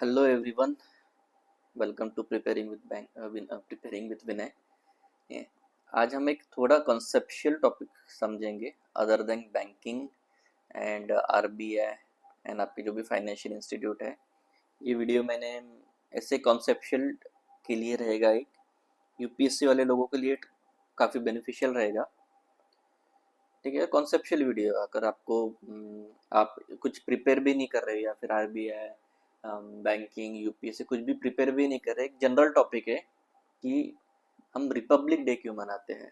Hello everyone, welcome to preparing with Vinay. Yeah. आज हम एक थोड़ा कॉन्सेप्चुअल टॉपिक समझेंगे other than banking and RBI and आपके जो भी फाइनेंशियल इंस्टीट्यूट है. ये वीडियो मैंने ऐसे कॉन्सेप्चुअल के लिए रहेगा, एक यूपीएससी वाले लोगों के लिए काफ़ी बेनिफिशियल रहेगा. ठीक है, कॉन्सेप्चुअल वीडियो. अगर आपको आप कुछ प्रिपेयर भी नहीं कर रहे या फिर आरबीआई बैंकिंग यूपीएससी कुछ भी प्रिपेयर भी नहीं कर रहे, एक जनरल टॉपिक है कि हम रिपब्लिक डे क्यों मनाते हैं.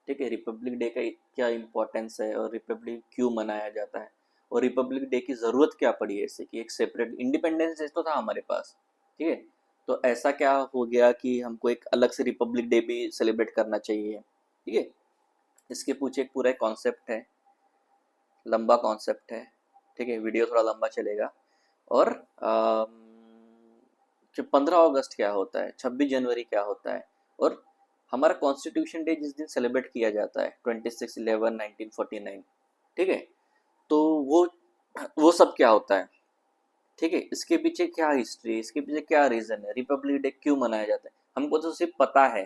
ठीक है, रिपब्लिक डे का क्या इम्पोर्टेंस है और रिपब्लिक क्यों मनाया जाता है और रिपब्लिक डे की ज़रूरत क्या पड़ी है. इससे कि एक सेपरेट इंडिपेंडेंस डे तो था हमारे पास. ठीक है, तो ऐसा क्या हो गया कि हमको एक अलग से रिपब्लिक डे भी सेलिब्रेट करना चाहिए. ठीक है, इसके पीछे एक पूरा कॉन्सेप्ट है, लंबा कॉन्सेप्ट है. ठीक है, वीडियो थोड़ा लंबा चलेगा. और जो 15 अगस्त क्या होता है, 26 जनवरी क्या होता है, और हमारा कॉन्स्टिट्यूशन डे जिस दिन सेलिब्रेट किया जाता है 26/11/1949. ठीक है, तो वो सब क्या होता है. ठीक है, इसके पीछे क्या हिस्ट्री है, इसके पीछे क्या रीज़न है, रिपब्लिक डे क्यों मनाया जाता है. हमको तो सिर्फ पता है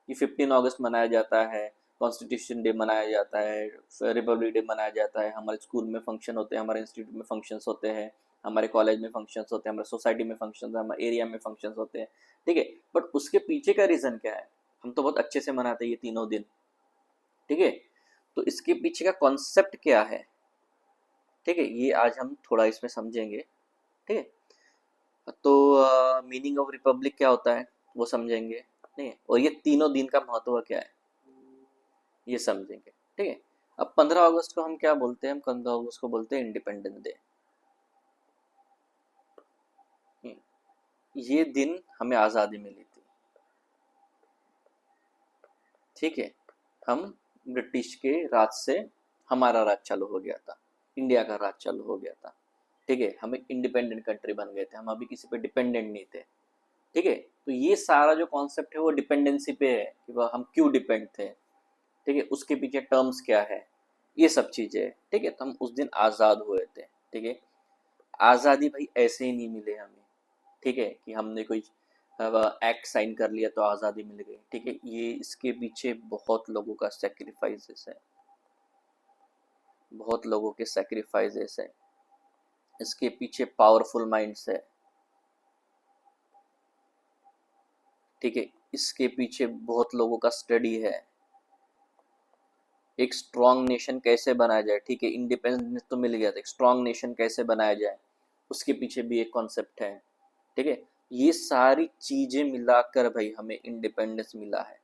कि 15 अगस्त मनाया जाता है, कॉन्स्टिट्यूशन डे मनाया जाता है, रिपब्लिक डे मनाया जाता है, हमारे स्कूल में फंक्शन होते हैं, हमारे इंस्टीट्यूट में फंक्शंस होते हैं, हमारे कॉलेज में फंक्शंस होते हैं, हमारे सोसाइटी में फंक्शंस, हमारे एरिया में फंक्शंस होते हैं. ठीक है, बट उसके पीछे का रीज़न क्या है. हम तो बहुत अच्छे से मनाते हैं ये तीनों दिन. ठीक है, तो इसके पीछे का कॉन्सेप्ट क्या है. ठीक है, ये आज हम थोड़ा इसमें समझेंगे. ठीक है, तो मीनिंग ऑफ रिपब्लिक क्या होता है वो समझेंगे. ठीक है, और ये तीनों दिन का महत्व क्या है ये समझेंगे. ठीक है, अब 15 अगस्त को हम क्या बोलते हैं, हम 15 अगस्त को बोलते हैं इंडिपेंडेंस डे. ये दिन हमें आज़ादी मिली थी. ठीक है, हम ब्रिटिश के राज से, हमारा राज चालू हो गया था, इंडिया का राज चालू हो गया था. ठीक है, हम एक इंडिपेंडेंट कंट्री बन गए थे, हम अभी किसी पे डिपेंडेंट नहीं थे. ठीक है, तो ये सारा जो कॉन्सेप्ट है वो डिपेंडेंसी पे है कि वह हम क्यों डिपेंड थे. ठीक है, उसके पीछे टर्म्स क्या है, ये सब चीज़ें. ठीक है, तो हम उस दिन आज़ाद हुए थे. ठीक है, आज़ादी भाई ऐसे ही नहीं मिले हमें. ठीक है, कि हमने कोई एक्ट साइन कर लिया तो आज़ादी मिल गई. ठीक है, ये इसके पीछे बहुत लोगों का सेक्रीफाइसेस है, बहुत लोगों के सेक्रीफाइसेस है. इसके पीछे पावरफुल माइंड्स है. ठीक है, इसके पीछे बहुत लोगों का स्टडी है. एक स्ट्रॉन्ग नेशन कैसे बनाया जाए. ठीक है, इंडिपेंडेंस तो मिल गया था, एक स्ट्रॉन्ग नेशन कैसे बनाया जाए उसके पीछे भी एक कॉन्सेप्ट है. ठीक है, ये सारी चीज़ें मिलाकर भाई हमें इंडिपेंडेंस मिला है.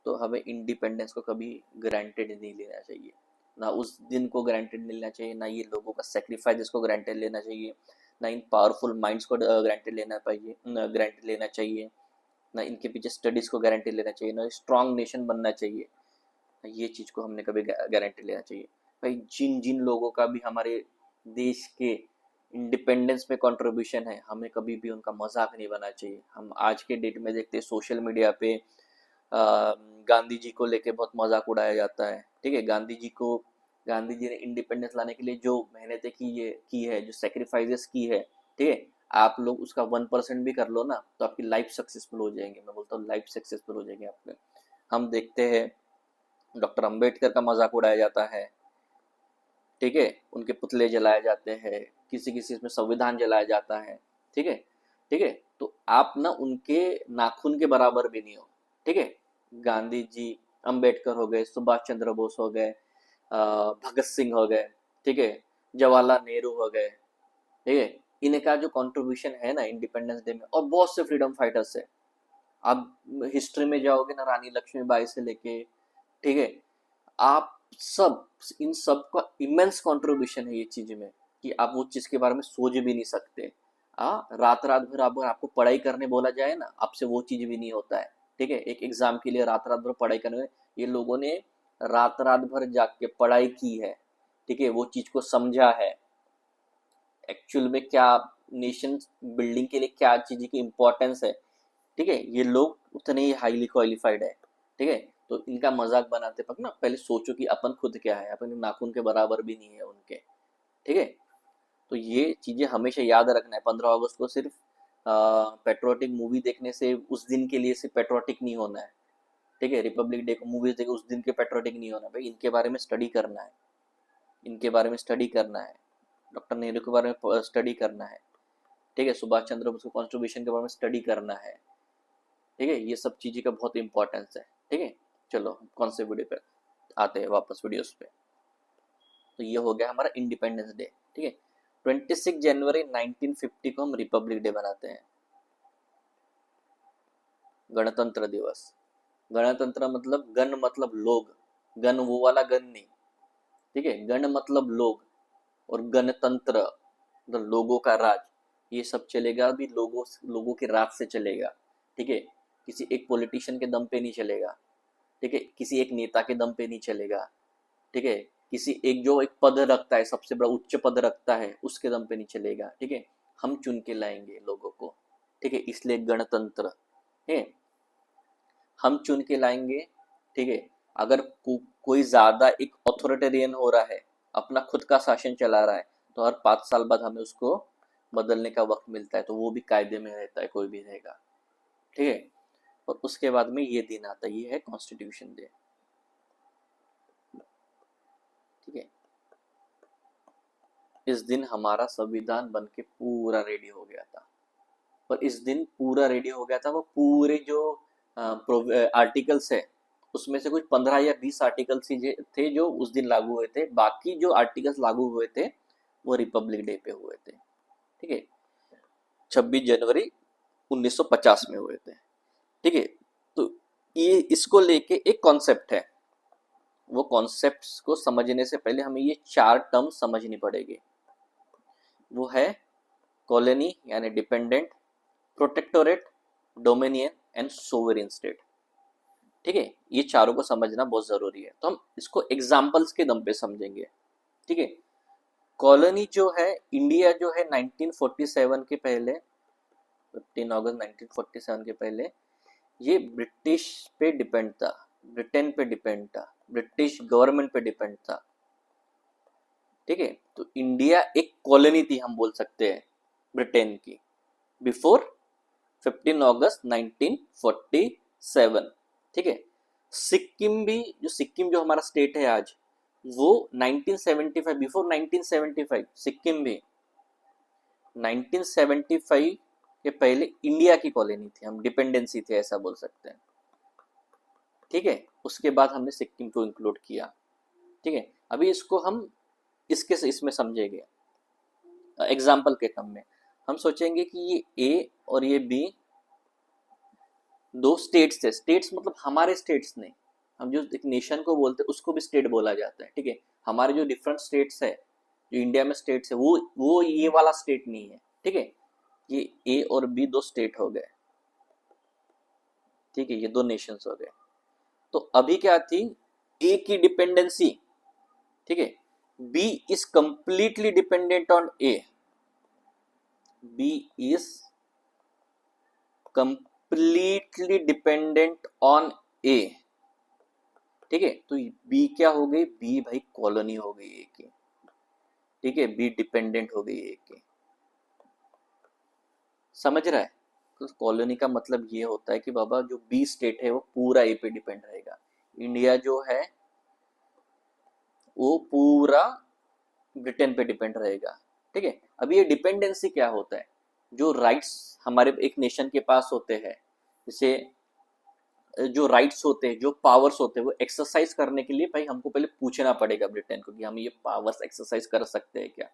तो हमें इंडिपेंडेंस को कभी ग्रांटेड नहीं लेना चाहिए, ना उस दिन को ग्रांटेड लेना चाहिए, ना ये लोगों का सेक्रीफाइस को ग्रांटेड लेना चाहिए, ना इन पावरफुल माइंड्स को ग्रांटेड लेना चाहिए, ना इनके पीछे स्टडीज़ को गारंटी लेना चाहिए, ना स्ट्रॉन्ग नेशन बनना चाहिए. ये चीज़ को हमने कभी गारंटी लेना चाहिए. भाई जिन जिन लोगों का भी हमारे देश के इंडिपेंडेंस में कंट्रीब्यूशन है, हमें कभी भी उनका मजाक नहीं बनाना चाहिए. हम आज के डेट में देखते हैं सोशल मीडिया पे गांधी जी को लेके बहुत मजाक उड़ाया जाता है. ठीक है, गांधी जी ने इंडिपेंडेंस लाने के लिए जो मेहनतें की है, जो सेक्रीफाइसेस की है. ठीक है, आप लोग उसका 1% भी कर लो ना तो आपकी लाइफ सक्सेसफुल हो जाएंगे. मैं बोलता हूँ लाइफ सक्सेसफुल हो जाएंगे आपके. हम देखते हैं डॉक्टर अंबेडकर का मजाक उड़ाया जाता है. ठीक है, उनके पुतले जलाए जाते हैं, किसी किसी इसमें संविधान जलाया जाता है. ठीक है, ठीक है, तो आप ना उनके नाखून के बराबर भी नहीं हो. ठीक है, गांधी जी, अंबेडकर हो गए, सुभाष चंद्र बोस हो गए, भगत सिंह हो गए. ठीक है, जवाहरलाल नेहरू हो गए. ठीक है, इनका जो कंट्रीब्यूशन है ना इंडिपेंडेंस डे में, और बहुत से फ्रीडम फाइटर्स है. आप हिस्ट्री में जाओगे ना, रानी लक्ष्मीबाई से लेके, ठीक है, आप सब, इन सब का इमेंस कंट्रीब्यूशन है ये चीज में कि आप वो चीज के बारे में सोच भी नहीं सकते. रात रात भर आपको पढ़ाई करने बोला जाए ना, आपसे वो चीज भी नहीं होता है. ठीक है, एक एग्जाम के लिए रात रात भर पढ़ाई करने में, ये लोगों ने रात रात भर जाग के पढ़ाई की है. ठीक है, वो चीज को समझा है एक्चुअल में क्या नेशन बिल्डिंग के लिए क्या चीज की इम्पोर्टेंस है. ठीक है, ये लोग उतने ही हाईली क्वालिफाइड है. ठीक है, तो इनका मजाक बनाते वक्त ना पहले सोचो कि अपन खुद क्या है, अपन नाखून के बराबर भी नहीं है उनके. ठीक है, तो ये चीजें हमेशा याद रखना है. 15 अगस्त को सिर्फ पेट्रोटिक मूवी देखने से उस दिन के लिए सिर्फ पेट्रोटिक नहीं होना है, ठीक है। रिपब्लिक डे को मूवीज देखे उस दिन के पेट्रोटिक नहीं होना भाई, इनके बारे में स्टडी करना है, इनके बारे में स्टडी करना है, डॉक्टर नेहरू के बारे में स्टडी करना है, ठीक है। सुभाष चंद्र बोस के कॉन्स्टिट्यूशन के बारे में स्टडी करना है, ठीक है। ये सब चीज़ें का बहुत इंपॉर्टेंस है, ठीक है। चलो कौन से वीडियो पे आते हैं वापस वीडियोस पे। तो ये हो गया हमारा इंडिपेंडेंस डे, ठीक है। 26 जनवरी 1950 को हम रिपब्लिक डे बनाते हैं, गणतंत्र दिवस। गणतंत्र मतलब गण मतलब लोग, गण वो वाला गण नहीं, ठीक है। गण मतलब लोग और गणतंत्र मतलब लोगों का राज, ये सब चलेगा भी लोगों के राज से चलेगा, ठीक है। किसी एक पॉलिटिशियन के दम पे नहीं चलेगा, ठीक है। किसी एक नेता के दम पे नहीं चलेगा, ठीक है। किसी एक जो एक पद रखता है, सबसे बड़ा उच्च पद रखता है, उसके दम पे नहीं चलेगा, ठीक है। हम चुन के लाएंगे लोगों को, ठीक है। इसलिए गणतंत्र है, हम चुन के लाएंगे, ठीक है। अगर कोई ज्यादा एक ऑथोरिटेरियन हो रहा है, अपना खुद का शासन चला रहा है, तो हर 5 साल बाद हमें उसको बदलने का वक्त मिलता है, तो वो भी कायदे में रहता है, कोई भी रहेगा, ठीक है। और उसके बाद में ये दिन आता है, ये है कॉन्स्टिट्यूशन डे, ठीक है। इस दिन हमारा संविधान बन के पूरा रेडी हो गया था, और इस दिन पूरा रेडी हो गया था, वो पूरे जो आर्टिकल्स है उसमें से कुछ 15 या 20 आर्टिकल्स ही थे जो उस दिन लागू हुए थे, बाकी जो आर्टिकल्स लागू हुए थे वो रिपब्लिक डे पे हुए थे, ठीक है। 26 जनवरी 1950 में हुए थे, ठीक है। तो ये इसको लेके एक कॉन्सेप्ट है, वो कॉन्सेप्ट्स को समझने से पहले हमें ये 4 टर्म समझनी पड़ेगी। वो है कॉलोनी यानी dependent, protectorate, dominion and sovereign state, ठीक है। ये चारों को समझना बहुत जरूरी है, तो हम इसको एग्जाम्पल्स के दम पे समझेंगे, ठीक है। कॉलोनी जो है, इंडिया जो है 1947 के पहले, 15 अगस्त 1947 के पहले ये ब्रिटिश पे डिपेंड था, ब्रिटेन पे डिपेंड था, ब्रिटिश गवर्नमेंट पे डिपेंड था, ठीक है। तो इंडिया एक कॉलोनी थी, हम बोल सकते हैं ब्रिटेन की, बिफोर 15 अगस्त 1947, ठीक है। सिक्किम भी, जो सिक्किम जो हमारा स्टेट है आज, वो 1975, बिफोर 1975 सिक्किम भी 1975 के पहले इंडिया की कॉलोनी थी, हम डिपेंडेंसी थे ऐसा बोल सकते हैं, ठीक है। उसके बाद हमने सिक्किम को इंक्लूड किया, ठीक है। अभी इसको हम इसके से इसमें समझेंगे एग्जाम्पल के टर्म में। हम सोचेंगे कि ये ए और ये बी दो स्टेट्स है, स्टेट्स मतलब हमारे स्टेट्स नहीं, हम जो एक नेशन को बोलते हैं उसको भी स्टेट बोला जाता है, ठीक है। हमारे जो डिफरेंट स्टेट्स है, जो इंडिया में स्टेट्स है, वो ये वाला स्टेट नहीं है, ठीक है। ये ए और बी दो स्टेट हो गए, ठीक है, ये दो नेशंस हो गए। तो अभी क्या थी, ए की डिपेंडेंसी, ठीक है, B is completely dependent on A, B is completely dependent on A, ठीक है। तो बी क्या हो गई, बी भाई कॉलोनी हो गई ए की, ठीक है, बी डिपेंडेंट हो गई ए की, समझ रहा है। तो कॉलोनी का मतलब ये होता है कि बाबा जो बी स्टेट है वो पूरा ए पे डिपेंड रहेगा, इंडिया जो है वो पूरा ब्रिटेन पे डिपेंड रहेगा, ठीक है। अब ये डिपेंडेंसी क्या होता है, जो राइट्स हमारे एक नेशन के पास होते हैं, जैसे जो राइट्स होते हैं, जो पावर्स होते हैं, वो एक्सरसाइज करने के लिए भाई हमको पहले पूछना पड़ेगा ब्रिटेन को कि हम ये पावर्स एक्सरसाइज कर सकते हैं क्या।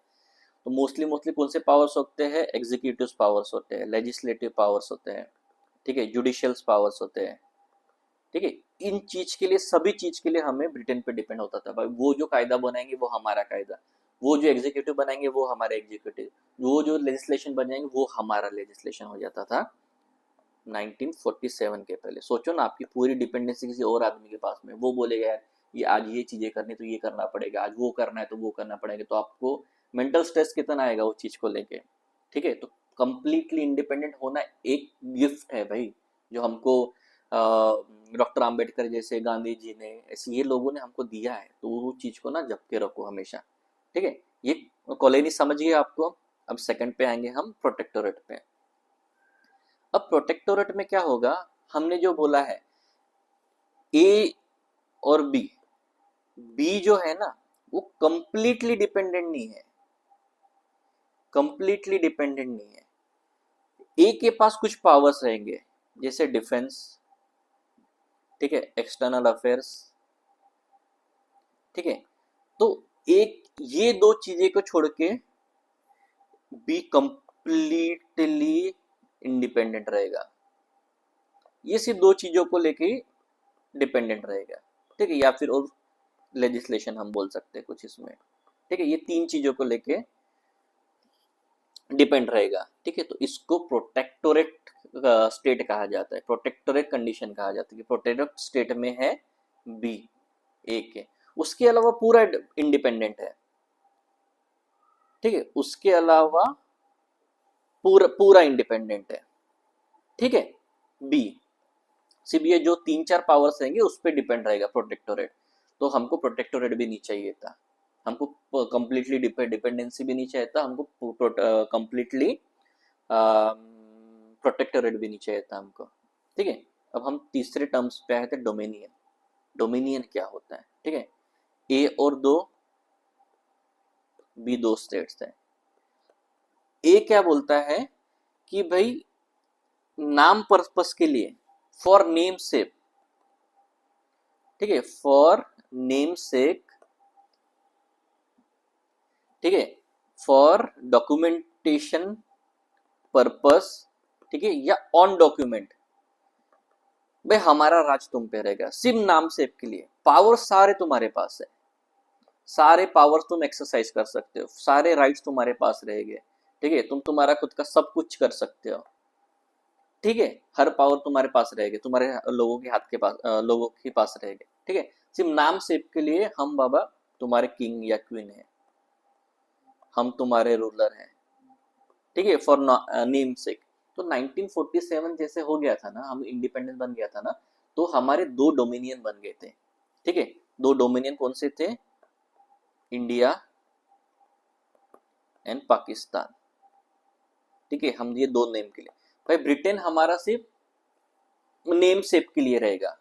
तो मोस्टली कौन से पावर्स होते हैं, एग्जीक्यूटिव पावर्स होते हैं, लेजिस्लेटिव पावर्स होते हैं, ठीक है, जुडिशियल पावर्स होते हैं, ठीक है। इन चीज के लिए, सभी चीज के लिए हमें ब्रिटेन पे डिपेंड होता था भाई, वो जो कायदा बनाएंगे वो हमारा कायदा, वो जो एग्जीक्यूटिव बनाएंगे वो हमारा एग्जीक्यूटिव, वो जो लेजिस्लेशन बनाएंगे वो हमारा लेजिस्लेशन हो जाता था 1947 के पहले। सोचो ना, आपकी पूरी डिपेंडेंसी किसी और आदमी के पास में, वो बोलेगा यार ये आज ये चीजें करनी तो ये करना पड़ेगा, आज वो करना है तो वो करना पड़ेगा, तो आपको मेंटल स्ट्रेस कितना आएगा उस चीज को लेके, ठीक है। तो कंप्लीटली इंडिपेंडेंट होना एक गिफ्ट है भाई, जो हमको डॉक्टर आम्बेडकर जैसे, गांधी जी ने, ऐसे ये लोगों ने हमको दिया है, तो वो चीज को ना जप के रखो हमेशा, ठीक है। ये कॉलोनी समझिए आपको। अब सेकंड पे आएंगे हम, प्रोटेक्टोरेट पे। अब प्रोटेक्टोरेट में क्या होगा, हमने जो बोला है ए और बी जो है ना वो कंप्लीटली डिपेंडेंट नहीं है, कंप्लीटली डिपेंडेंट नहीं है। ए के पास कुछ पावर्स रहेंगे जैसे डिफेंस, ठीक है, एक्सटर्नल अफेयर्स, ठीक है। तो एक ये दो चीजें को छोड़ के बी कंप्लीटली इंडिपेंडेंट रहेगा, ये सिर्फ दो चीजों को लेके डिपेंडेंट रहेगा, ठीक है, या फिर और लेजिस्लेशन हम बोल सकते हैं कुछ इसमें, ठीक है, ये तीन चीजों को लेके डिपेंड रहेगा, ठीक है। तो इसको प्रोटेक्टोरेट स्टेट कहा जाता है, प्रोटेक्टोरेट कंडीशन कहा जाता है कि प्रोटेक्टोरेट स्टेट में है बी ए के, उसके अलावा पूरा इंडिपेंडेंट है, ठीक है, उसके अलावा पूरा पूरा इंडिपेंडेंट है, ठीक है। बी सिर्फ ये जो तीन चार पावर्स रहेंगे उस पर डिपेंड रहेगा प्रोटेक्टोरेट। तो हमको प्रोटेक्टोरेट भी नहीं चाहिए था, हमको कंप्लीटली डिपेंडेंसी भी नहीं चाहिए था, हमको कंप्लीटली प्रोटेक्टोरेट भी नहीं चाहिए था हमको, ठीक है। अब हम तीसरे टर्म्स पे आए थे, डोमिनियन। डोमिनियन क्या होता है, ठीक है, ए और दो, बी दो स्टेट्स है। ए क्या बोलता है कि भाई नाम पर्पस के लिए, फॉर नेम सेक, ठीक है, फॉर नेम सेक, ठीक है, फॉर डॉक्यूमेंटेशन पर्पस, ठीक है, या ऑन डॉक्यूमेंट, भाई हमारा राज तुम पे रहेगा, सिर्फ नाम सेव के लिए, पावर सारे तुम्हारे पास है, सारे पावर तुम एक्सरसाइज कर सकते हो, सारे राइट्स तुम्हारे पास रहेंगे, ठीक है, तुम तुम्हारा खुद का सब कुछ कर सकते हो, ठीक है, हर पावर तुम्हारे पास रहेगी, तुम्हारे लोगों के हाथ के पास लोगों के पास रहेगी, ठीक है, सिर्फ नाम सेव के लिए हम बाबा तुम्हारे किंग या क्वीन है, हम तुम्हारे रूलर हैं, ठीक है, फॉर नेम सेक। तो 1947 जैसे हो गया था ना, हम इंडिपेंडेंस बन गया था ना, तो हमारे दो डोमिनियन बन गए थे, ठीक है। दो डोमिनियन कौन से थे, इंडिया एंड पाकिस्तान, ठीक है, हम ये दो नेम के लिए, भाई ब्रिटेन हमारा सिर्फ नेम सेक के लिए रहेगा,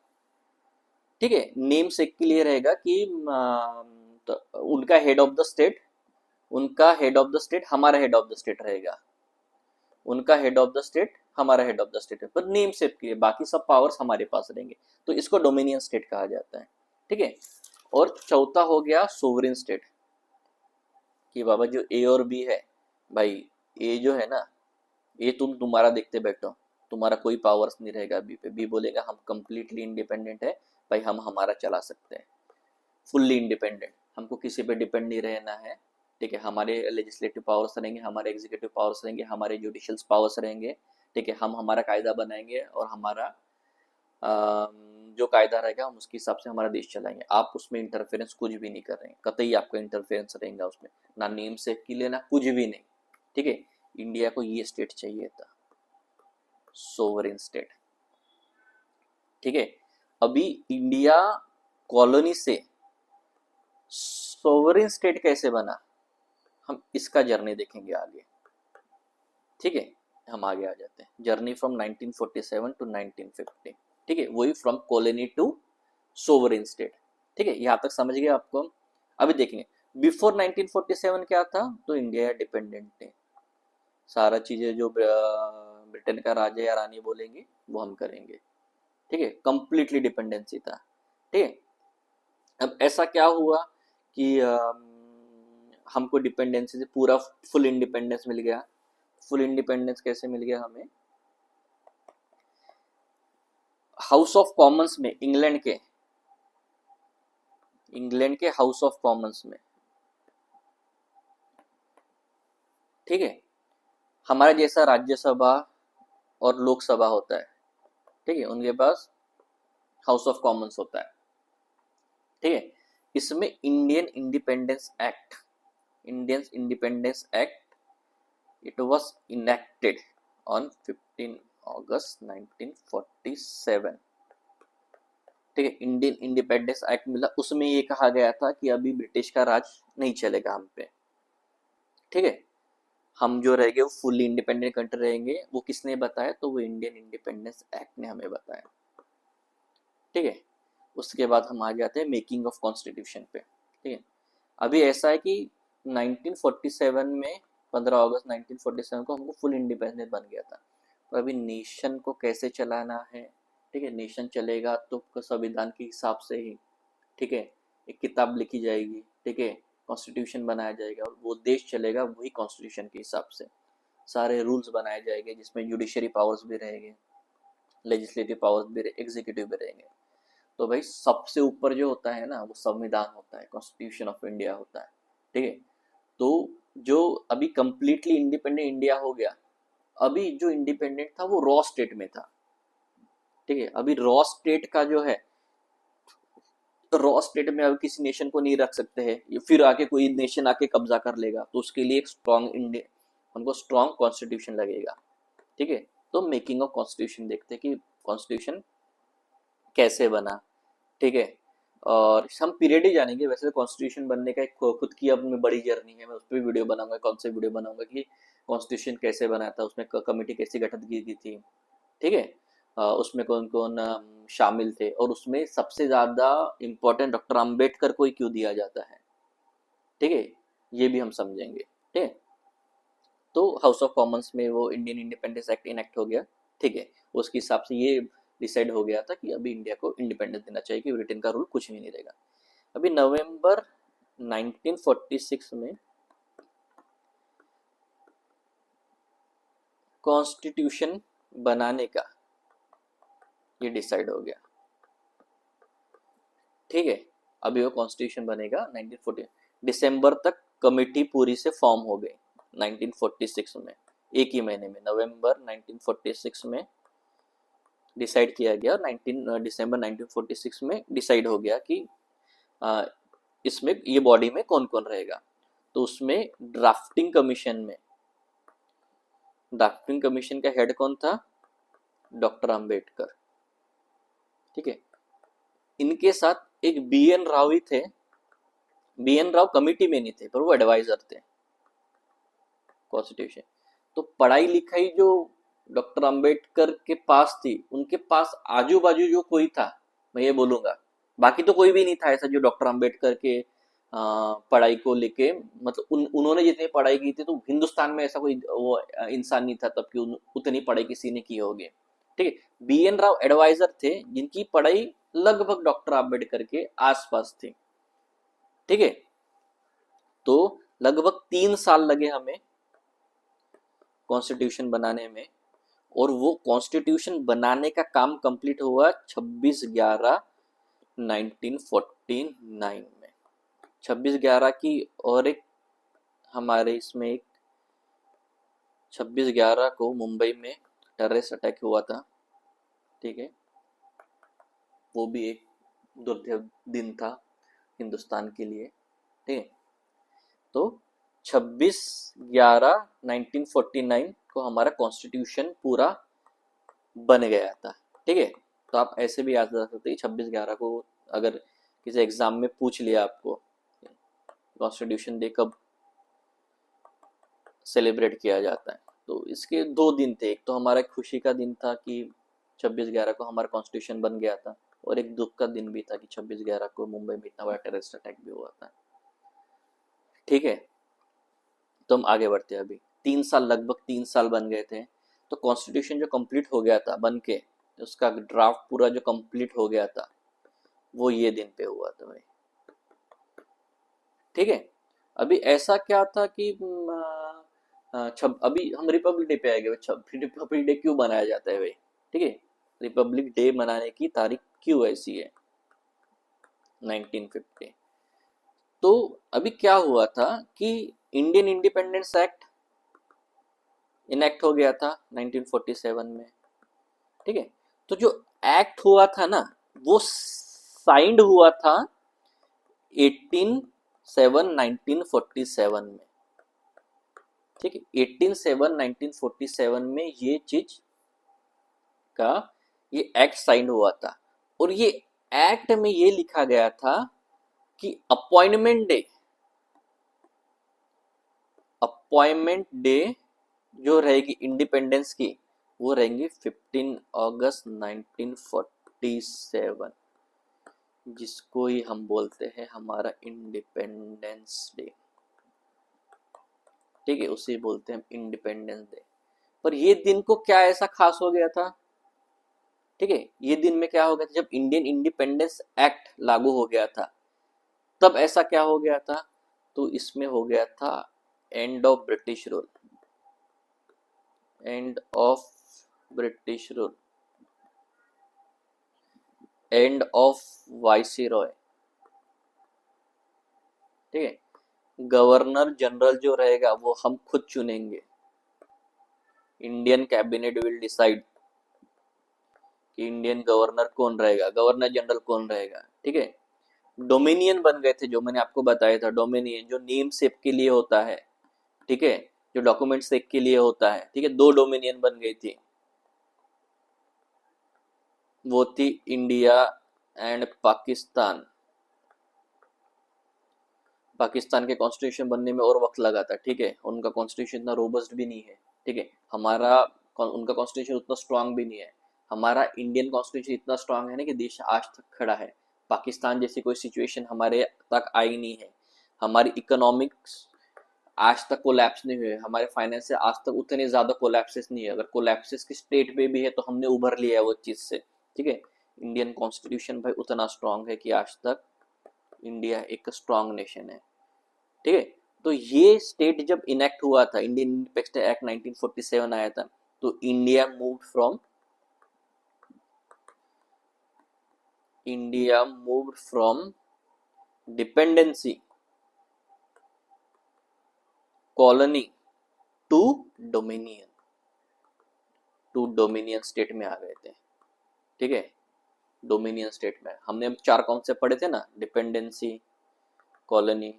ठीक है, नेम सेक के लिए रहेगा कि तो उनका हेड ऑफ द स्टेट, उनका हेड ऑफ द स्टेट हमारा हेड ऑफ द स्टेट रहेगा, उनका हेड ऑफ द स्टेट हमारा हेड ऑफ द स्टेट है, पर नेम सेट के लिए बाकी सब पावर्स हमारे पास रहेंगे, तो इसको डोमिनियन स्टेट कहा जाता है, ठीक है। और चौथा हो गया सोवरेन स्टेट, कि बाबा जो ए और बी है, भाई ए जो है ना, ये तुम्हारा देखते बैठो, तुम्हारा कोई पावर्स नहीं रहेगा बी पे, बी बोलेगा हम कंप्लीटली इंडिपेंडेंट है, भाई हम हमारा चला सकते हैं, फुल्ली इंडिपेंडेंट, हमको किसी पे डिपेंड नहीं रहना है, ठीक है, हमारे लेजिस्लेटिव पावर्स रहेंगे, हमारे एग्जीक्यूटिव पावर्स रहेंगे, हमारे जुडिशियल पावर्स रहेंगे, ठीक है, हम हमारा कायदा बनाएंगे और हमारा जो कायदा रहेगा हम उसके हिसाब से हमारा देश चलाएंगे, आप उसमें इंटरफेरेंस कुछ भी नहीं कर रहे हैं, कतई आपका इंटरफेरेंस रहेगा उसमें, ना नेम से के लिए ना कुछ भी नहीं, ठीक है। इंडिया को ये स्टेट चाहिए था, सोवरेन स्टेट, ठीक है। अभी इंडिया कॉलोनी से सोवरेन स्टेट कैसे बना, हम इसका जर्नी देखेंगे आगे, ठीक है। हम आगे आ जाते हैं, जर्नी फ्रॉम 1947 टू 1950, ठीक है, वही from colony to sovereign state, ठीक है, यहां तक समझ गए आपको। अभी देखेंगे बिफोर 1947 क्या था, तो इंडिया डिपेंडेंट थे, सारा चीजें जो ब्रिटेन का राजा या रानी बोलेंगे वो हम करेंगे, ठीक है, कंप्लीटली डिपेंडेंसी था, ठीक है। अब ऐसा क्या हुआ कि हमको डिपेंडेंसी से पूरा फुल इंडिपेंडेंस मिल गया, फुल इंडिपेंडेंस कैसे मिल गया हमें, हाउस ऑफ कॉमन्स में, इंग्लैंड के हाउस ऑफ कॉमन्स में, ठीक है, हमारे जैसा राज्यसभा और लोकसभा होता है, ठीक है, उनके पास हाउस ऑफ कॉमन्स होता है, ठीक है। इसमें Indian independence act it was enacted on 15 अगस्त 1947, ठीक है, इंडियन इंडिपेंडेंस एक्ट मिला, उसमें ये कहा गया था कि अभी ब्रिटिश का राज नहीं चलेगा हम पे, ठीक है, हम जो रहेंगे वो फुल्ली इंडिपेंडेंट कंट्री रहेंगे। वो किसने बताया? तो वो इंडियन इंडिपेंडेंस एक्ट ने हमें बताया। ठीक है, उसके बाद हम आ जाते हैं मेकिंग ऑफ कॉन्स्टिट्यूशन पे। ठीक है, अभी ऐसा है कि 1947 में 15 अगस्त 1947 को हमको फुल इंडिपेंडेंस बन गया था। तो अभी नेशन को कैसे चलाना है? ठीक है, नेशन चलेगा तो संविधान के हिसाब से ही। ठीक है, एक किताब लिखी जाएगी, ठीक है, कॉन्स्टिट्यूशन बनाया जाएगा और वो देश चलेगा वही कॉन्स्टिट्यूशन के हिसाब से। सारे रूल्स बनाए जाएंगे जिसमें जुडिशरी पावर्स भी रहेंगे, लेजिस्लेटिव पावर्स भी रहेंगे, एग्जीक्यूटिव भी रहेंगे। तो भाई सबसे ऊपर जो होता है ना वो संविधान होता है, कॉन्स्टिट्यूशन ऑफ इंडिया होता है। ठीक है, तो जो अभी कंप्लीटली इंडिपेंडेंट इंडिया हो गया, अभी जो इंडिपेंडेंट था वो रॉ स्टेट में था। ठीक है, अभी रॉ स्टेट का जो है, रॉ स्टेट में अब किसी नेशन को नहीं रख सकते हैं, फिर आके कोई नेशन आके कब्जा कर लेगा, तो उसके लिए एक स्ट्रॉन्ग इंडिया, हमको स्ट्रॉन्ग कॉन्स्टिट्यूशन लगेगा। ठीक है, तो मेकिंग ऑफ कॉन्स्टिट्यूशन देखते हैं कि कॉन्स्टिट्यूशन कैसे बना। ठीक है, और हम पीरियड ही जानेंगे। वैसे तो कॉन्स्टिट्यूशन बनने का एक खुद की अपनी बड़ी जर्नी है, मैं उस पर वीडियो बनाऊंगा, कौन से वीडियो बनाऊंगा कि कॉन्स्टिट्यूशन कैसे बना था, उसमें कमेटी कैसे गठित की गई थी। ठीक है, उसमें कौन कौन शामिल थे, और उसमें सबसे ज़्यादा इम्पोर्टेंट डॉक्टर अम्बेडकर को ही क्यों दिया जाता है। ठीक है, ये भी हम समझेंगे। ठीक है, तो हाउस ऑफ कॉमन्स में वो इंडियन इंडिपेंडेंस एक्ट इनेक्ट हो गया। ठीक है, उसके हिसाब से ये डिसाइड हो गया था कि अभी इंडिया को इंडिपेंडेंस देना चाहिए, कि ब्रिटेन का रूल कुछ भी नहीं रहेगा। अभी नवंबर 1946 में कॉन्स्टिट्यूशन बनाने का ये डिसाइड हो गया। ठीक है, अभी वो कॉन्स्टिट्यूशन बनेगा 1940 दिसंबर तक। कमेटी पूरी से फॉर्म हो गई 1946 में, एक ही महीने में, नवंबर 1946 में डिसाइड किया गया। 19 दिसंबर 1946 में डिसाइड हो गया कि इसमें ये बॉडी में कौन कौन रहेगा। तो उसमें ड्राफ्टिंग कमीशन का हेड कौन था? डॉक्टर अंबेडकर। ठीक है, इनके साथ एक बी एन राव ही थे। बी एन राव कमिटी में नहीं थे, पर वो एडवाइजर थे कॉन्स्टिट्यूशन। तो पढ़ाई लिखाई जो डॉक्टर अंबेडकर के पास थी, उनके पास आजू बाजू जो कोई था, मैं ये बोलूंगा, बाकी तो कोई भी नहीं था ऐसा जो डॉक्टर अंबेडकर के पढ़ाई को लेके, मतलब उन्होंने जितनी पढ़ाई की थी, तो हिंदुस्तान में ऐसा कोई वो इंसान नहीं था तब कि उतनी पढ़ाई किसी ने की होगी। ठीक है, बी एन राव एडवाइजर थे जिनकी पढ़ाई लगभग डॉक्टर अंबेडकर के आसपास थी। ठीक है, तो लगभग 3 साल लगे हमें कॉन्स्टिट्यूशन बनाने में, और वो कॉन्स्टिट्यूशन बनाने का काम कंप्लीट हुआ 26/11/1949 में। 26/11 की, और एक हमारे इसमें एक 26/11 को मुंबई में टेररिस्ट अटैक हुआ था। ठीक है, वो भी एक दुर्दैव दिन था हिंदुस्तान के लिए। ठीक है, तो 26/11/1949 को हमारा कॉन्स्टिट्यूशन पूरा बन गया था। ठीक है, तो आप ऐसे भी याद रख सकते हैं 26/11 को, अगर किसी एग्जाम में पूछ लिया आपको कॉन्स्टिट्यूशन डे कब सेलिब्रेट किया जाता है, तो इसके 2 दिन थे। एक तो हमारा खुशी का दिन था कि 26/11 को हमारा कॉन्स्टिट्यूशन बन गया था, और एक दुख का दिन भी था कि 26/11 को मुंबई में इतना बड़ा टेररिस्ट अटैक भी हुआ था। ठीक है, तो हम आगे बढ़ते हैं। अभी 3 साल, लगभग 3 साल बन गए थे। तो कॉन्स्टिट्यूशन जो कंप्लीट हो गया था बन के, उसका ड्राफ्ट पूरा जो कंप्लीट हो गया था, वो ये दिन पे हुआ था भाई। ठीक है, अभी ऐसा क्या था कि अभी हम रिपब्लिक डे पे आएंगे। रिपब्लिक डे क्यों मनाया जाता है भाई? ठीक है, रिपब्लिक डे मनाने की तारीख क्यों ऐसी है? 1950। तो अभी क्या हुआ था कि इंडियन इंडिपेंडेंस एक्ट इनेक्ट हो गया था 1947 में। ठीक है, तो जो एक्ट हुआ था ना, वो साइंड हुआ था 18/7/1947 में। ठीक है, 18/7/1947 में ये चीज का ये एक्ट साइन हुआ था। और ये एक्ट में ये लिखा गया था कि अपॉइंटमेंट डे अपॉइंटमेंट डे जो रहेगी इंडिपेंडेंस की वो रहेंगी 15 अगस्त 1947, जिसको ही हम बोलते हैं हमारा इंडिपेंडेंस डे। ठीक है, उसे बोलते हैं इंडिपेंडेंस डे। पर ये दिन को क्या ऐसा खास हो गया था? ठीक है, ये दिन में क्या हो गया था, जब इंडियन इंडिपेंडेंस एक्ट लागू हो गया था तब ऐसा क्या हो गया था, तो इसमें हो गया था end of British rule, end of British rule, end of viceroy. ठीक है, गवर्नर जनरल जो रहेगा वो हम खुद चुनेंगे। इंडियन कैबिनेट विल डिसाइड कि इंडियन गवर्नर कौन रहेगा, गवर्नर जनरल कौन रहेगा। ठीक है, डोमिनियन बन गए थे, जो मैंने आपको बताया था, डोमिनियन जो नेम सेप के लिए होता है। ठीक है, जो डॉक्यूमेंट सेप के लिए होता है। ठीक है, दो डोमिनियन बन गई थी, वो थी इंडिया एंड पाकिस्तान। पाकिस्तान के कॉन्स्टिट्यूशन बनने में और वक्त लगा था। ठीक है, उनका कॉन्स्टिट्यूशन इतना रोबस्ट भी नहीं है। ठीक है, हमारा उनका कॉन्स्टिट्यूशन उतना स्ट्रांग भी नहीं है। हमारा इंडियन कॉन्स्टिट्यूशन इतना स्ट्रांग है ना कि देश आज तक खड़ा है। पाकिस्तान जैसी कोई सिचुएशन हमारे तक आई नहीं है। हमारी इकोनॉमिक्स आज तक कोलैप्स नहीं हुए, हमारे फाइनेंस से आज तक उतने ज्यादा कोलैप्सेस नहीं है। अगर कोलैप्सेस की स्टेट पे भी है तो हमने उभर लिया है वो चीज से। ठीक है, इंडियन कॉन्स्टिट्यूशन भाई उतना स्ट्रांग है कि आज तक इंडिया एक स्ट्रांग नेशन है। ठीक है, तो ये स्टेट जब इनेक्ट हुआ था, इंडियन इंडिपेंडेंस एक्ट 1947 आया था, तो India moved from dependency colony to dominion, dominion state में आ गए थे। ठीक है, डोमिनियन स्टेट में हमने अब चार कॉन्सेप्ट पढ़े थे ना, डिपेंडेंसी, कॉलोनी,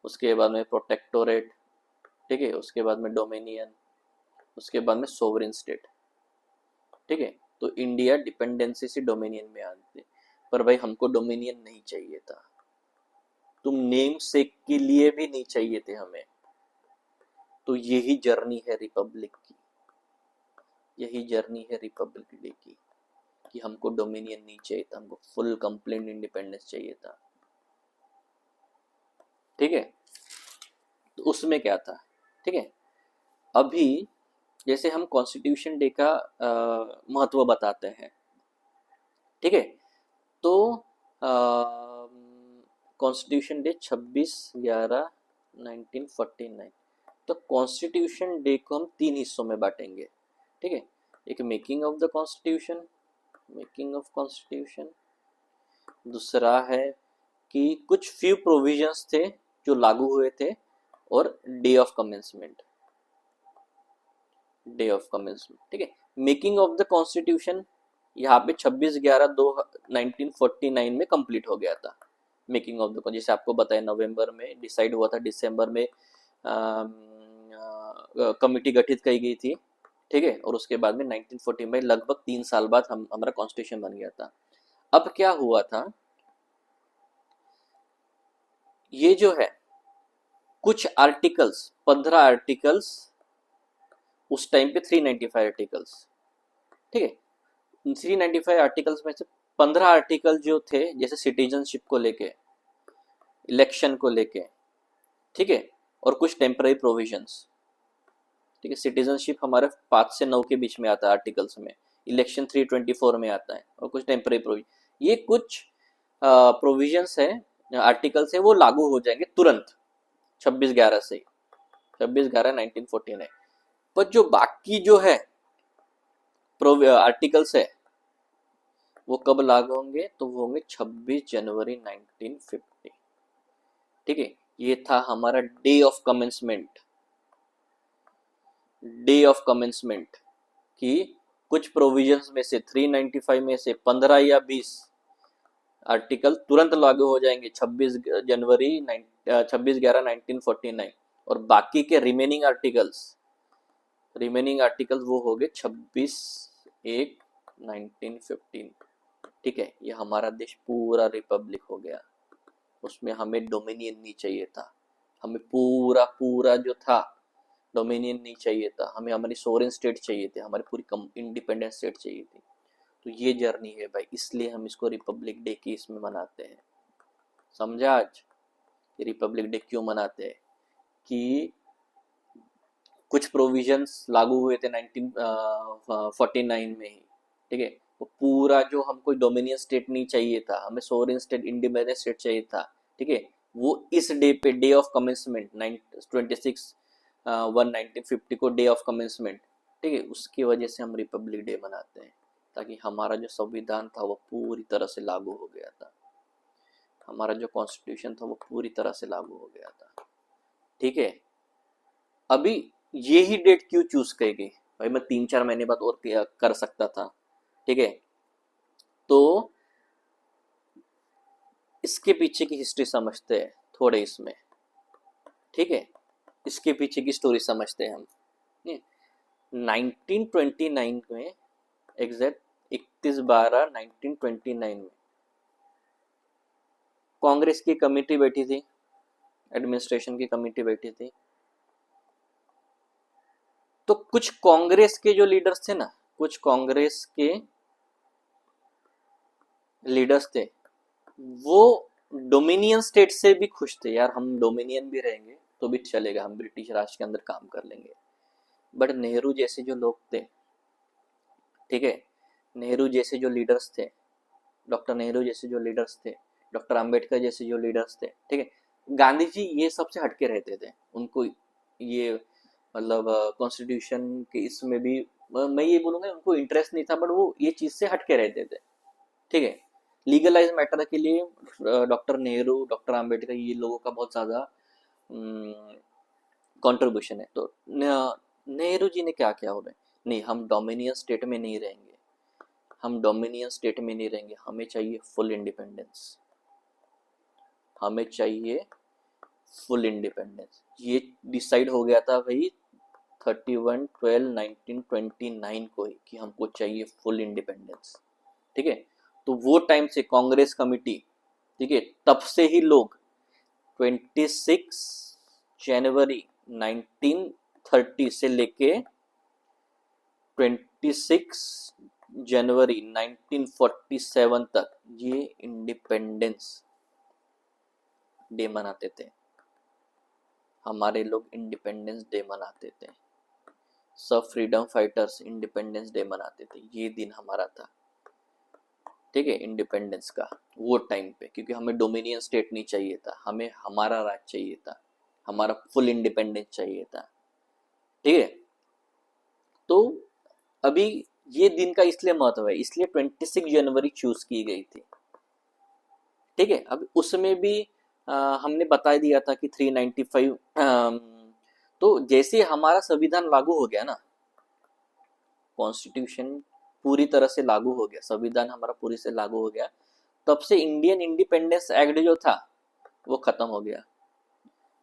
उसके बाद में प्रोटेक्टोरेट। ठीक है, उसके बाद में डोमिनियन, उसके बाद में सोवरेन स्टेट। ठीक है, तो इंडिया डिपेंडेंसी से डोमिनियन में आते, पर भाई हमको डोमिनियन नहीं चाहिए था, तुम नेम सेक के लिए भी नहीं चाहिए थे हमें। तो यही जर्नी है रिपब्लिक की, यही जर्नी है रिपब्लिक डे की, कि हमको डोमिनियन नहीं चाहिए था, हमको फुल कंप्लीट इंडिपेंडेंस चाहिए था। ठीक है, तो उसमें क्या था। ठीक है, अभी जैसे हम कॉन्स्टिट्यूशन डे का महत्व बताते हैं। ठीक है, तो कॉन्स्टिट्यूशन डे 26/11/1949। तो कॉन्स्टिट्यूशन डे को हम तीन हिस्सों में बांटेंगे। ठीक है, एक making of the constitution, making of constitution, दूसरा है कि कुछ फ्यू प्रोविजंस थे जो लागू हुए थे, और day of commencement, day of commencement. ठीक है, मेकिंग ऑफ द कॉन्स्टिट्यूशन यहाँ पे 26/11/1949 में कंप्लीट हो गया था। मेकिंग ऑफ द, जैसे आपको बताया नवंबर में डिसाइड हुआ था, दिसंबर में कमिटी गठित की गई थी। ठीक है, और उसके बाद में 1940 में लगभग 3 साल बाद हमारा कॉन्स्टिट्यूशन बन गया था। अब क्या हुआ था, ये जो है कुछ आर्टिकल्स, 15 आर्टिकल्स, उस टाइम पे 395 आर्टिकल्स। ठीक है, 395 आर्टिकल्स में से 15 आर्टिकल जो थे, जैसे सिटीजनशिप को लेके, इलेक्शन को लेके, ठीक है, और कुछ टेम्पररी प्रोविजंस। ठीक है, सिटीजनशिप हमारे 5 से 9 के बीच में आता है आर्टिकल्स में, इलेक्शन 324 में आता है, और कुछ टेम्पररी प्रोविजन। ये कुछ प्रोविजंस है, आर्टिकल्स है, वो लागू हो जाएंगे तुरंत 26/11 से, 26/11/1949। पर जो बाकी जो है आर्टिकल्स है वो कब लागू होंगे, तो वो होंगे 26 जनवरी 1950। ठीक है, ये था हमारा day of commencement, day of commencement की कुछ प्रोविजंस में से 395 में से 15 या 20 आर्टिकल तुरंत लागू हो जाएंगे 26/11/1949, और बाकी के रिमेनिंग आर्टिकल्स वो हो गए 26/1/1915। ठीक है, ये हमारा देश पूरा रिपब्लिक हो गया, उसमें हमें डोमिनियन नहीं चाहिए था, हमें पूरा पूरा जो था डोमिनियन नहीं चाहिए था, हमें हमारी सोवरेन स्टेट चाहिए थे, हमारी पूरी इंडिपेंडेंट स्टेट चाहिए थी। तो ये जर्नी है भाई, इसलिए हम इसको रिपब्लिक डे की इसमें मनाते हैं। समझा आज रिपब्लिक डे क्यों मनाते हैं? कि कुछ प्रोविजंस लागू हुए थे 1949 में ही, ठीक है। वो पूरा जो हमको डोमिनियन स्टेट नहीं चाहिए था, हमें सोवरेन स्टेट इंडिपेंडेंट स्टेट चाहिए था, ठीक है। वो इस डे पे, डे ऑफ कमेंसमेंट 26/1/1950 को डे ऑफ कमेंसमेंट, ठीक है, उसकी वजह से हम रिपब्लिक डे मनाते हैं, ताकि हमारा जो संविधान था वो पूरी तरह से लागू हो गया था, हमारा जो कॉन्स्टिट्यूशन था वो पूरी तरह से लागू हो गया था, ठीक है। अभी ये ही डेट क्यों चूज की गई भाई? मैं 3-4 महीने बाद और कर सकता था, ठीक है। तो इसके पीछे की हिस्ट्री समझते हैं थोड़े इसमें, ठीक है। इसके पीछे की स्टोरी समझते हैं हम। 1929 में, एग्जैक्ट 31/12/1929 में कांग्रेस की कमेटी बैठी थी, एडमिनिस्ट्रेशन की कमेटी बैठी थी। तो कुछ कांग्रेस के जो लीडर्स थे ना, कुछ कांग्रेस के लीडर्स थे, वो डोमिनियन स्टेट से भी खुश थे, यार हम डोमिनियन भी रहेंगे तो भी चलेगा, हम ब्रिटिश राज के अंदर काम कर लेंगे। बट नेहरू जैसे जो लोग थे, ठीक है, नेहरू जैसे जो लीडर्स थे, डॉक्टर नेहरू जैसे जो लीडर्स थे, डॉक्टर अंबेडकर जैसे जो लीडर्स थे, ठीक है, गांधी जी ये सबसे हटके रहते थे। उनको ये मतलब कॉन्स्टिट्यूशन के इसमें भी मैं ये बोलूंगा उनको इंटरेस्ट नहीं था, बट वो ये चीज से हटके रहते थे, ठीक है। लीगलाइज मैटर के लिए डॉक्टर नेहरू, डॉक्टर अंबेडकर, ये लोगों का बहुत ज्यादा कंट्रीब्यूशन है। तो नेहरू जी ने क्या किया होगा, नहीं हम डोमिनियन स्टेट में नहीं रहेंगे, हम डोमिनियन स्टेट में नहीं रहेंगे, हमें चाहिए फुल इंडिपेंडेंस, हमें चाहिए फुल इंडिपेंडेंस। ये डिसाइड हो गया था भाई 31/12/1929 को ही, कि हमको चाहिए फुल इंडिपेंडेंस, ठीक है। तो वो टाइम से कांग्रेस कमिटी, ठीक है, तब से ही लोग 26 जनवरी 1930 से लेके 26 जनवरी 1947 तक ये इंडिपेंडेंस डे मनाते थे। हमारे लोग इंडिपेंडेंस डे मनाते थे, सब फ्रीडम फाइटर्स इंडिपेंडेंस डे मनाते थे, ये दिन हमारा था, ठीक है, इंडिपेंडेंस का वो टाइम पे। क्योंकि हमें डोमिनियन स्टेट नहीं चाहिए था, हमें हमारा राज चाहिए था, हमारा फुल इंडिपेंडेंस चाहिए था, ठीक है। तो अभी ये दिन का इसलिए महत्व है, इसलिए 26 जनवरी चूज की गई थी, ठीक है। अब उसमें भी हमने बता दिया था कि 395, तो जैसे हमारा संविधान लागू हो गया ना, कॉन्स्टिट्यूशन पूरी तरह से लागू हो गया, संविधान हमारा पूरी से लागू हो गया, तब से इंडियन इंडिपेंडेंस एक्ट जो था वो खत्म हो गया,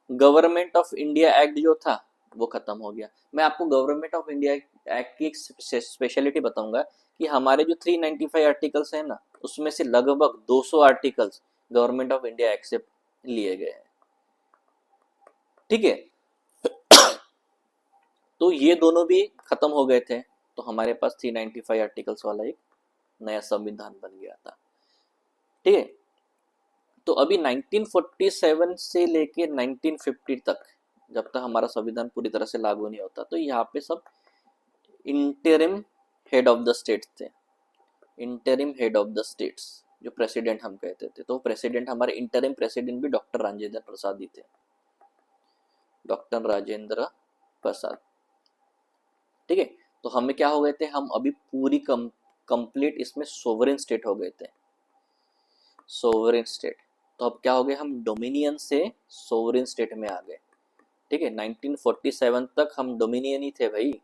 गवर्नमेंट ऑफ इंडिया एक्ट जो था वो खत्म हो गया। मैं आपको गवर्नमेंट ऑफ इंडिया एक्ट की एक स्पेशलिटी बताऊंगा कि हमारे जो 395 आर्टिकल्स हैं ना, उसमें से लगभग 200 articles government of India act से लिए गए हैं, ठीक है। तो ये दोनों भी खत्म हो गए थे, तो हमारे पास 395 आर्टिकल्स वाला एक नया संविधान बन गया था, ठीक है। तो अभी 1947 से लेके 1950 तक, जब तक हमारा संविधान पूरी तरह से लागू नहीं होता, तो यहाँ पे सब interim head of the states थे, interim head of the states, जो प्रेसिडेंट हम कहते थे। तो प्रेसिडेंट, हमारे इंटरिम प्रेसिडेंट भी डॉक्टर राजेंद्र प्रसाद ही थे, डॉक्टर राजेंद्र प्रसाद, ठीक है। तो हमें क्या हो गए थे, हम अभी पूरी कंप्लीट इसमें सोवरेन स्टेट हो गए थे, सोवरेन स्टेट। तो अब क्या हो गया, हम डोमिनियन से सोवरेन स्टेट में आ गए, ठीक है। 1947 तक हम डोमिनियन ही थे भाई,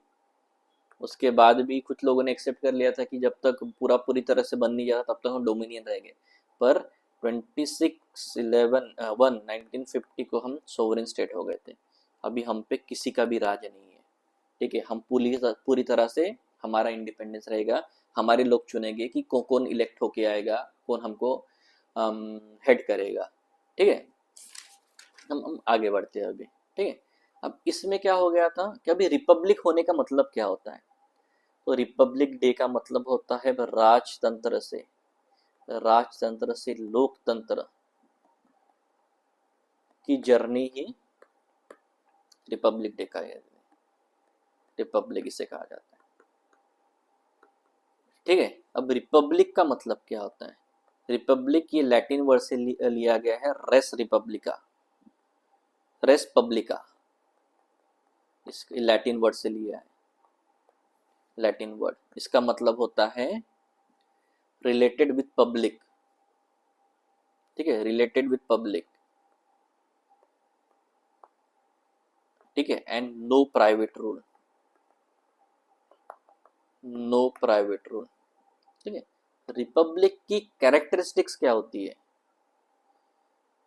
उसके बाद भी कुछ लोगों ने एक्सेप्ट कर लिया था कि जब तक पूरी तरह से बन नहीं जाता तब तक हम डोमिनियन रहेंगे। पर 26/11/1950 को हम सोवरेन स्टेट हो गए थे। अभी हम पे किसी का भी राज नहीं है, ठीक है। हम पूरी तरह से हमारा इंडिपेंडेंस रहेगा, हमारे लोग चुनेंगे कि कौन इलेक्ट होके आएगा, कौन हमको हेड करेगा, ठीक है। हम आगे बढ़ते हैं अभी, ठीक है। अब इसमें क्या हो गया था कि अभी रिपब्लिक होने का मतलब क्या होता है, तो रिपब्लिक डे का मतलब होता है राजतंत्र से लोकतंत्र की जर्नी ही रिपब्लिक डे का है, रिपब्लिक इसे कहा जाता है, ठीक है। अब रिपब्लिक का मतलब क्या होता है, रिपब्लिक ये लैटिन वर्ड से लिया गया है, रेस पब्लिका, इसके लैटिन वर्ड से लिया है, लैटिन वर्ड, इसका मतलब होता है रिलेटेड विथ पब्लिक, ठीक है, रिलेटेड विथ पब्लिक, ठीक है, and no private rule, no private rule, ठीक है। रिपब्लिक की कैरेक्टरिस्टिक्स क्या होती है,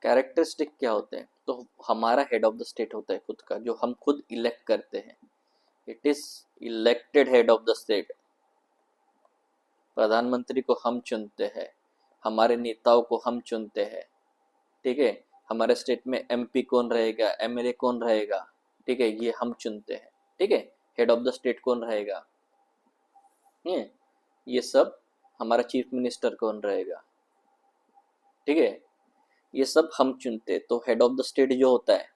कैरेक्टरिस्टिक क्या होते हैं, तो हमारा हेड ऑफ द स्टेट होता है खुद का, जो हम खुद इलेक्ट करते हैं, it is elected head of the state, प्रधानमंत्री को हम चुनते हैं, हमारे नेताओं को हम चुनते हैं, ठीक है, हमारे स्टेट में एमपी कौन रहेगा, एमएलए कौन रहेगा, ठीक है, ये हम चुनते हैं, ठीक है, हेड ऑफ द स्टेट कौन रहेगा, ये सब, हमारा चीफ मिनिस्टर कौन रहेगा, ठीक है, ये सब हम चुनते हैं। तो हेड ऑफ द स्टेट जो होता है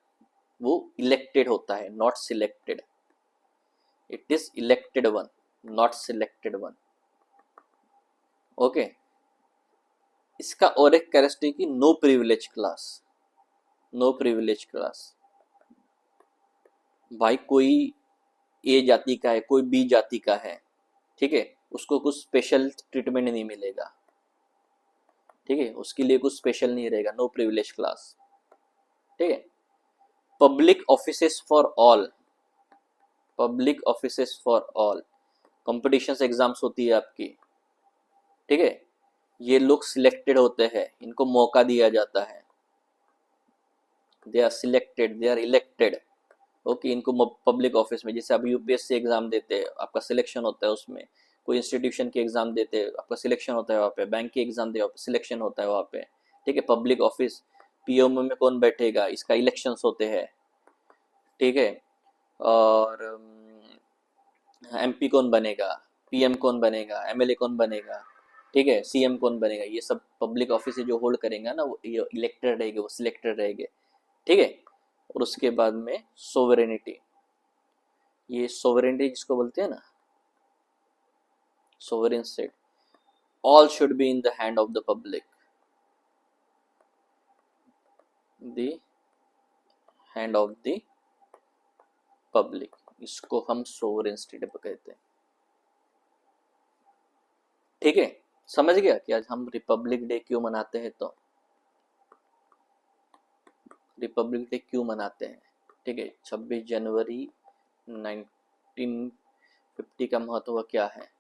वो इलेक्टेड होता है, not selected, it is elected one, not selected one, okay. इसका और एक characteristic no privilege class, no privilege class, भाई कोई ए जाति का है, कोई बी जाति का है, ठीक है, उसको कुछ स्पेशल ट्रीटमेंट नहीं मिलेगा, ठीक है, उसके लिए कुछ स्पेशल नहीं रहेगा, नो प्रिविलेज क्लास, ठीक है। Public offices for all, public offices for all, competition exams होती है आपकी, ठीक है, ये लोग सिलेक्टेड होते हैं, इनको मौका दिया जाता है, they are selected, they are elected, okay, इनको पब्लिक ऑफिस में, जैसे आप यूपीएससी एग्जाम देते हैं, आपका सिलेक्शन होता है उसमें, कोई इंस्टीट्यूशन के एग्जाम देते हैं, आपका सिलेक्शन होता है वहाँ पे, बैंक के एग्जाम दे सिलेक्शन होता है वहाँ पे, ठीक है, पब्लिक ऑफिस, पीएमओ में कौन बैठेगा, इसका इलेक्शंस होते हैं, ठीक है, और एमपी कौन बनेगा, पीएम कौन बनेगा, एमएलए कौन बनेगा, ठीक है, सीएम कौन बनेगा, ये सब पब्लिक ऑफिस जो होल्ड करेंगे ना, वो इलेक्टेड रहेंगे, वो सिलेक्टेड रहेंगे, ठीक है। और उसके बाद में सोवरेनिटी, ये सोवरेनिटी जिसको बोलते हैं ना, sovereign state, all should be in the hand of the public, the hand of the public, इसको हम सोवरेन स्टेट कहते हैं, ठीक है। समझ गया कि आज हम रिपब्लिक डे क्यों मनाते हैं, तो रिपब्लिक डे क्यों मनाते हैं, ठीक है, 26 जनवरी 1950 का महत्व क्या है,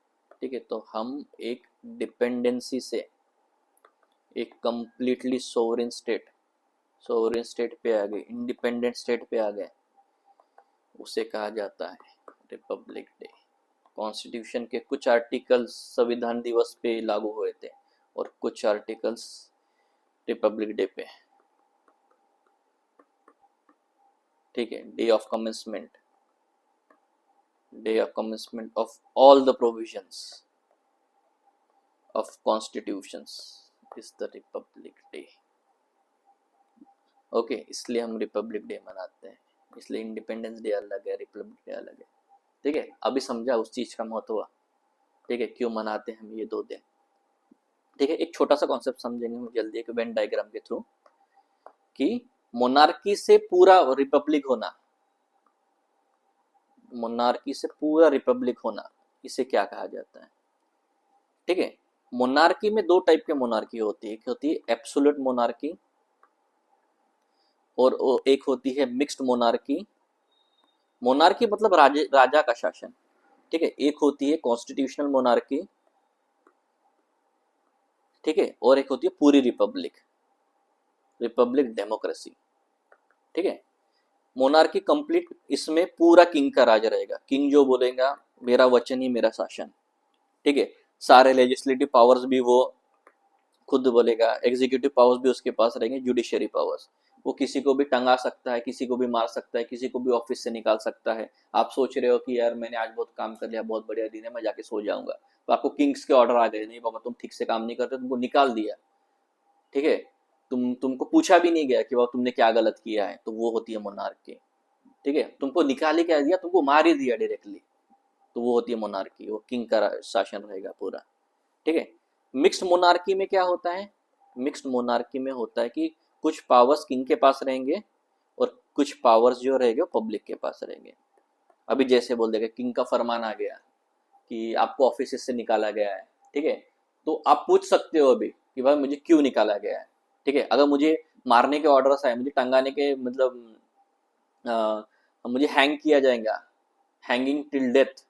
ठीक है, तो हम एक डिपेंडेंसी से एक कंप्लीटली सोवरेन स्टेट पे आ गए, इंडिपेंडेंट स्टेट पे आ गए, उसे कहा जाता है रिपब्लिक डे। कॉन्स्टिट्यूशन के कुछ आर्टिकल्स संविधान दिवस पे लागू हुए थे और कुछ आर्टिकल्स रिपब्लिक डे पे, ठीक है, day of commencement of all the provisions of constitutions is the Republic day, okay, इसलिए हम रिपब्लिक डे मनाते हैं, इसलिए इंडिपेंडेंस डे अलग है, रिपब्लिक डे अलग है, ठीक है। अभी समझा उस चीज का महत्व, ठीक है, क्यों मनाते हैं हम ये 2 दिन, ठीक है। एक छोटा सा कॉन्सेप्ट समझेंगे हम जल्दी एक वेन डायग्राम के थ्रू, कि मोनार्की से पूरा रिपब्लिक होना, मोनार्की से पूरा रिपब्लिक होना, इसे क्या कहा जाता है, ठीक है। मोनार्की में 2 टाइप के मोनार्की होती है, एक होती है एब्सोल्यूट मोनार्की और एक होती है मिक्स्ड मोनार्की, मोनार्की मतलब राजा का शासन, ठीक है, एक होती है कॉन्स्टिट्यूशनल मोनार्की, ठीक है, और एक होती है पूरी रिपब्लिक डेमोक्रेसी, ठीक है। मोनार्की कंप्लीट, इसमें पूरा किंग का राज रहेगा, किंग जो बोलेगा मेरा वचन ही मेरा शासन, ठीक है, सारे लेजिस्लेटिव पावर्स भी वो खुद बोलेगा, एग्जीक्यूटिव पावर्स भी उसके पास रहेंगे, जुडिशियरी पावर्स, वो किसी को भी टंगा सकता है, किसी को भी मार सकता है, किसी को भी ऑफिस से निकाल सकता है। आप सोच रहे हो कि यार मैंने आज बहुत काम कर लिया, बहुत बढ़िया दिन है, मैं जाके सो जाऊंगा, तो आपको किंग्स के ऑर्डर आ गए, नहीं बाबा तुम ठीक से काम नहीं करते, तुमको निकाल दिया। ठीक है, तुमको पूछा भी नहीं गया कि बाबा तुमने क्या गलत किया है, तो वो होती है मोनार्की। ठीक है, तुमको निकाल ही क्या दिया, तुमको मार ही दिया डायरेक्टली, तो वो होती है मोनार्की, वो किंग का शासन रहेगा पूरा। ठीक है, मिक्स्ड मोनार्की में क्या होता है, मिक्स्ड मोनार्की में होता है कि कुछ पावर्स किंग के पास रहेंगे और कुछ पावर्स जो रहेंगे वो पब्लिक के पास रहेंगे। अभी जैसे बोल देगा किंग का फरमान आ गया कि आपको ऑफिस से निकाला गया है। ठीक है, तो आप पूछ सकते हो अभी कि भाई मुझे क्यों निकाला गया है। ठीक है, अगर मुझे मारने के ऑर्डर्स आए, मुझे टंगाने के मतलब मुझे हैंग किया जाएगा, हैंगिंग टिल डेथ।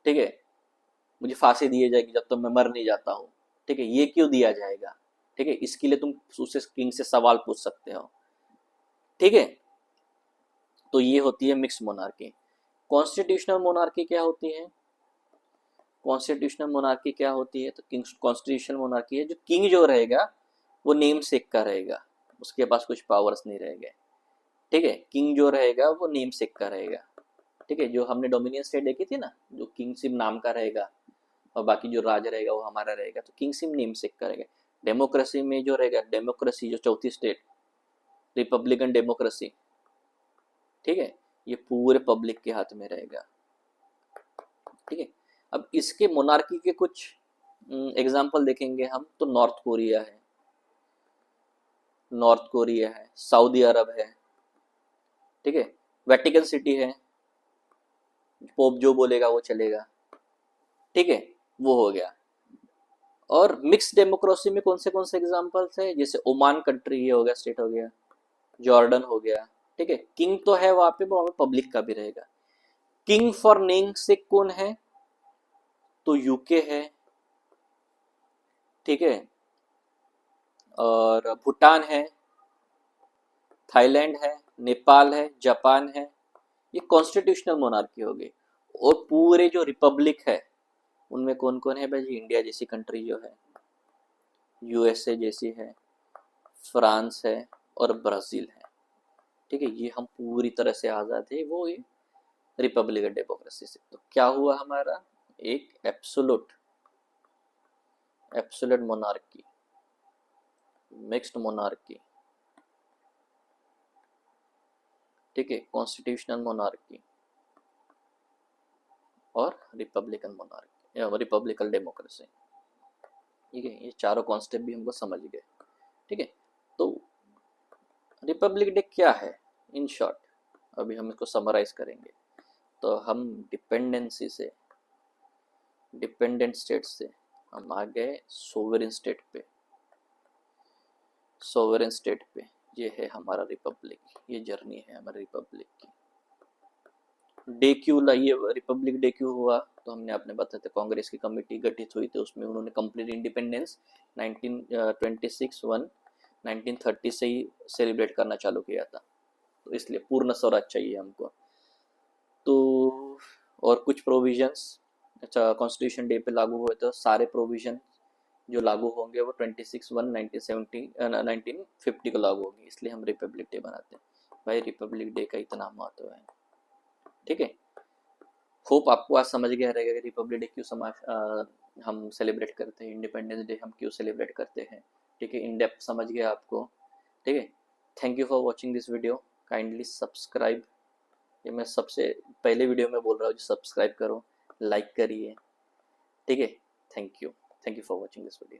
ठीक है, मुझे फांसी दी जाएगी जब तक मैं मर नहीं जाता हूँ। ठीक है, ये क्यों दिया जाएगा। ठीक है, इसके लिए तुम उससे किंग से सवाल पूछ सकते हो। ठीक है, तो ये होती है मिक्स मोनार्की। कॉन्स्टिट्यूशनल मोनार्की क्या होती है, कॉन्स्टिट्यूशनल मोनार्की क्या होती है, तो किंग कॉन्स्टिट्यूशनल मोनार्की है जो किंग जो रहेगा वो नेम सेक का रहेगा, उसके पास कुछ पावर्स नहीं रहेंगे। ठीक है, किंग जो रहेगा वो नेम सेक का रहेगा। ठीक है, जो हमने डोमिनियन स्टेट देखी थी ना, जो किंग सिम नाम का रहेगा और बाकी जो राज रहेगा वो हमारा रहेगा, तो किंग सिम नेम सेक का रहेगा। डेमोक्रेसी में जो रहेगा, डेमोक्रेसी जो चौथी स्टेट, रिपब्लिकन डेमोक्रेसी। ठीक है, ये पूरे पब्लिक के हाथ में रहेगा। ठीक है, अब इसके मोनार्की के कुछ एग्जाम्पल देखेंगे हम, तो नॉर्थ कोरिया है, नॉर्थ कोरिया है, सऊदी अरब है। ठीक है, वेटिकन सिटी है, पोप जो बोलेगा वो चलेगा। ठीक है, वो हो गया। और मिक्स डेमोक्रेसी में कौन से एग्जांपल्स है, जैसे ओमान कंट्री, ये हो गया, स्टेट हो गया, जॉर्डन हो गया। ठीक है, किंग तो है वहां पे, वहां पे पब्लिक का भी रहेगा। किंग फॉर नेम से कौन है, तो यूके है। ठीक है, और भूटान है, थाईलैंड है, नेपाल है, जापान है। ये कॉन्स्टिट्यूशनल मोनार्की हो गई। और पूरे जो रिपब्लिक है उनमें कौन कौन है भाई, इंडिया जैसी कंट्री जो है, यूएसए जैसी है, फ्रांस है और ब्राजील है। ठीक है, ये हम पूरी तरह से आज़ाद है, वो ये रिपब्लिकन डेमोक्रेसी से। तो क्या हुआ हमारा, एक absolute, absolute monarchy, mixed monarchy. ठीक है, कॉन्स्टिट्यूशनल मोनार्की और रिपब्लिकन मोनार्की या रिपब्लिकन डेमोक्रेसी। ठीक है, ये चारों कॉन्सेप्ट भी हमको समझ गए। ठीक है, तो रिपब्लिक डे क्या है इन शॉर्ट, अभी हम इसको समराइज करेंगे। तो हम डिपेंडेंसी से, डिपेंडेंट स्टेट से हम आ गए सोवरेन स्टेट पे, सोवरेन स्टेट पे। ये है हमारा रिपब्लिक, ये जर्नी है हमारी रिपब्लिक की। डे क्यों लाइए, रिपब्लिक डे क्यों हुआ, तो हमने आपने बताया था, कांग्रेस की कमेटी गठित हुई थी, उसमें उन्होंने कंप्लीट इंडिपेंडेंस 1930 से ही सेलिब्रेट करना चालू किया था, तो इसलिए पूर्ण स्वराज चाहिए हमको। तो और कुछ प्रोविजंस, अच्छा कॉन्स्टिट्यूशन डे पे लागू हुए, तो सारे प्रोविजन जो लागू होंगे वो 1950 को लागू होंगे, इसलिए हम रिपब्लिक डे बनाते हैं। भाई रिपब्लिक डे का इतना महत्व है। ठीक है, होप आपको आज समझ गया रहेगा कि रिपब्लिक डे क्यों हम सेलिब्रेट करते हैं, इंडिपेंडेंस डे हम क्यों सेलिब्रेट करते हैं। ठीक है, इन डेप्थ समझ गया आपको। ठीक है, thank you for watching this video, kindly subscribe. ये मैं सबसे पहले वीडियो में बोल रहा हूँ, सब्सक्राइब करो, लाइक करिए। ठीक है, thank you for watching this video.